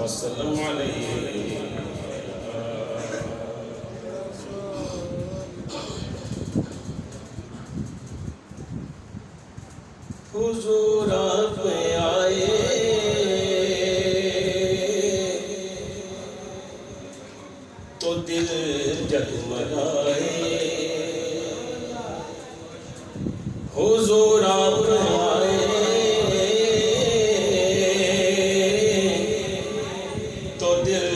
وسلم علیہ. حضور آپ آئے تو دل جگمگائے. حضور آپ آئے تو دل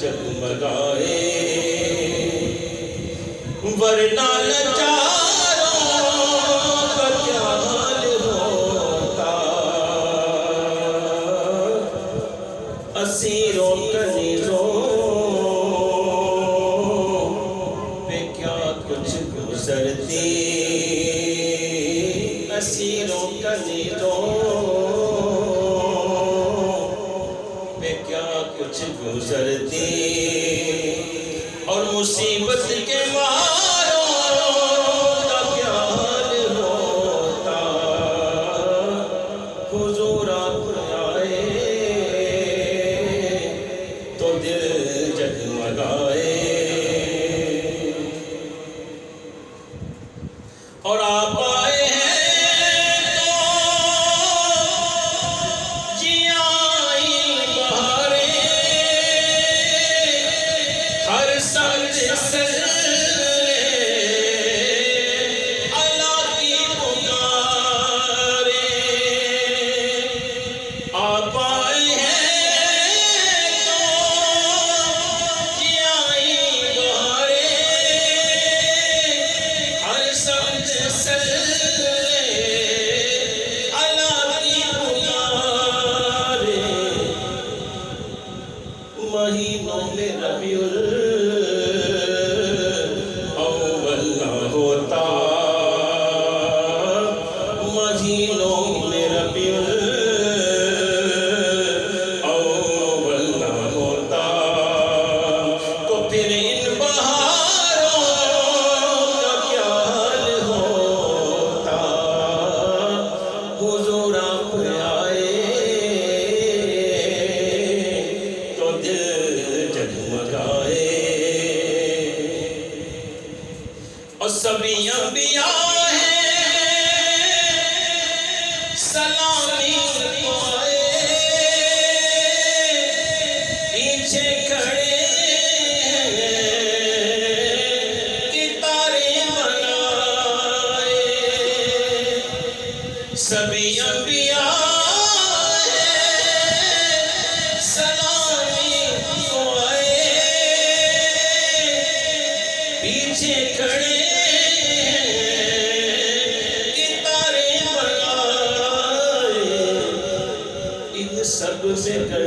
جگمگائے. ورنہ لاچاروں کا کیا حال ہوتا، اسیروں کنیزوں پہ کیا کچھ گزرتی. اسیروں کنیزوں پہ کیا کچھ گزرتی. اور مصیبت کے ماروں کا کیا حال ہوتا. حضور آپ آئے تو دل جگمگائے. اور آپ آئے ہیں تو جیائی بہاریں. ہر سبز سجلے اللہ کی پکاریں. آپ آئے ہیں تو جیائی بہاریں. ہر سبز سجلے اللہ کی پکاریں. مہینوں میں ربیع الاول نہ ہوتا. مہینوں میں ربیع الاول نہ ہوتا تو پھر ان بہاروں کا کیا حال ہوتا. حضور آپ آئے تو دل جگمگائے. اور سبھی انبیاء ہیں سلامی کو آئے. پیچھے کھڑے ستارے بنائے. سبھی انبیاء ہیں سلامی کو آئے. پیچھے کھڑے ستارے بنائے. ان سب سے کر